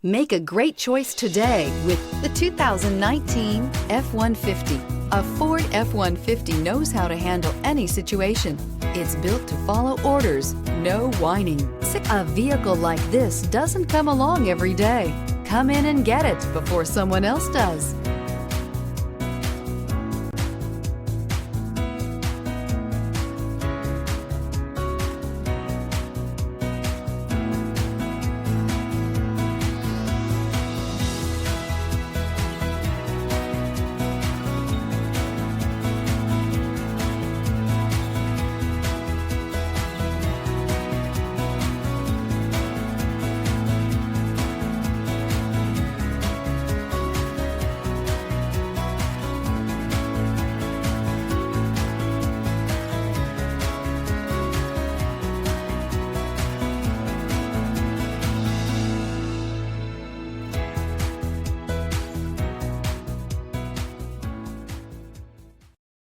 Make a great choice today with the 2019 F-150. A Ford F-150 knows how to handle any situation. It's built to follow orders, no whining. A vehicle like this doesn't come along every day. Come in and get it before someone else does.